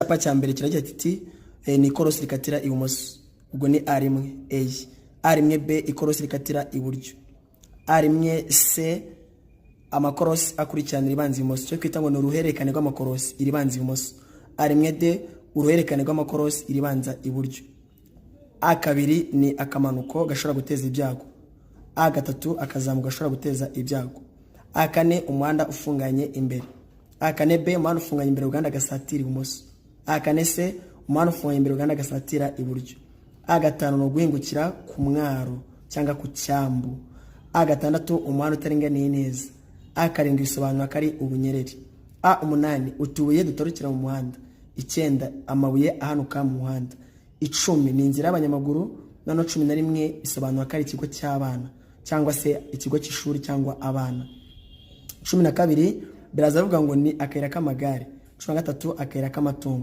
Icyapa cya mbere kiragira kiti ni ikorosi rikatira ibumoso, ubwo ni A1 A, A1 B ikorosi rikatira iburyo, A1 C amakorosi akurikirana iribanza ibumoso, cyo kwita ngo ni uruhererekane rw'amakorosi iribanza ibumoso, A1 D uruhererekane rw'amakorosi iribanza iburyo, A2 ni akamanuko gashobora guteza ibyago, A3 akazamuka gashobora guteza ibyago, A4 umuhanda ufunganye imbere, A4 B umuhanda ufunganye imbere uganda gasatira ibumoso, A4 C umuhanda ufunganye imbere uganda gasatira iburyo, A5 no guhingukira ku mwaro cyangwa ku cyambu, A6 umuhanda utaringaniye neza, A7 bisobanura kari ubunyereri, A8 utubuye dutorukira mu muhanda, 9 amabuye ahanuka mu muhanda, 10 ni inzira y'abanyamaguru, nano 11 bisobanura kari ikigo cy'abana cyangwa se ikigo cy'ishuri cyangwa abana, 12 biraza bivuga ngo ni akayira k'amagare, 13 akayira k'amatungo.